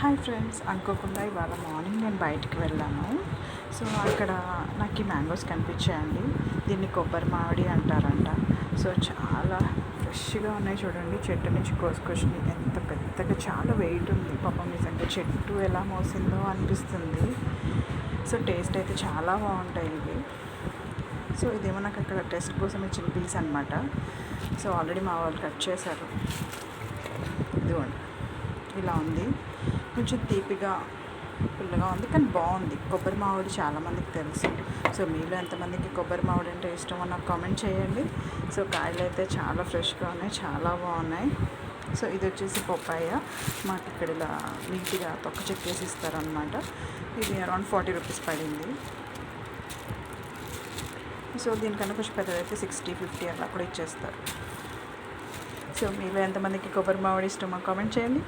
Hi friends, అనుకోకుండా ఇవాళ morning నేను బయటికి వెళ్ళాను. సో అక్కడ నాకు ఈ మ్యాంగోస్ కనిపించాయండి. దీన్ని కొబ్బరి మామిడి అంటారంట. సో చాలా ఫ్రెష్గా ఉన్నాయి చూడండి. చెట్టు నుంచి కోసుకొచ్చి ఎంత పెద్దగా, చాలా వెయిట్ ఉంది పాపం. నిజంగా చెట్టు ఎలా మోసిందో అనిపిస్తుంది. సో టేస్ట్ అయితే చాలా బాగుంటాయి ఇవి. సో ఇదేమో నాకు అక్కడ టెస్ట్ కోసం ఇచ్చిన పీస్ అనమాట. సో ఆల్రెడీ మా వాళ్ళు కట్ చేశారు. ఇదిగోండి, ఇలా ఉంది. కొంచెం తీపిగా పుల్లగా ఉంది, కానీ బాగుంది. కొబ్బరి మామిడి చాలామందికి తెలుసు. సో మీలో ఎంతమందికి కొబ్బరి మామిడి అంటే ఇష్టమో నాకు కామెంట్ చేయండి. సో కాయలు అయితే చాలా ఫ్రెష్గా ఉన్నాయి, చాలా బాగున్నాయి. సో ఇది వచ్చేసి పప్పాయ. మాకు ఇక్కడ ఇలా నీట్గా తొక్క చెక్కేసి ఇస్తారనమాట. ఇది అరౌండ్ 40 రూపీస్ పడింది. సో దీనికన్నా కొంచెం పెద్దదైతే 60-50 అలా కూడా ఇచ్చేస్తారు. సో మీలో ఎంతమందికి కొబ్బరి మామిడి ఇష్టమో కామెంట్ చేయండి.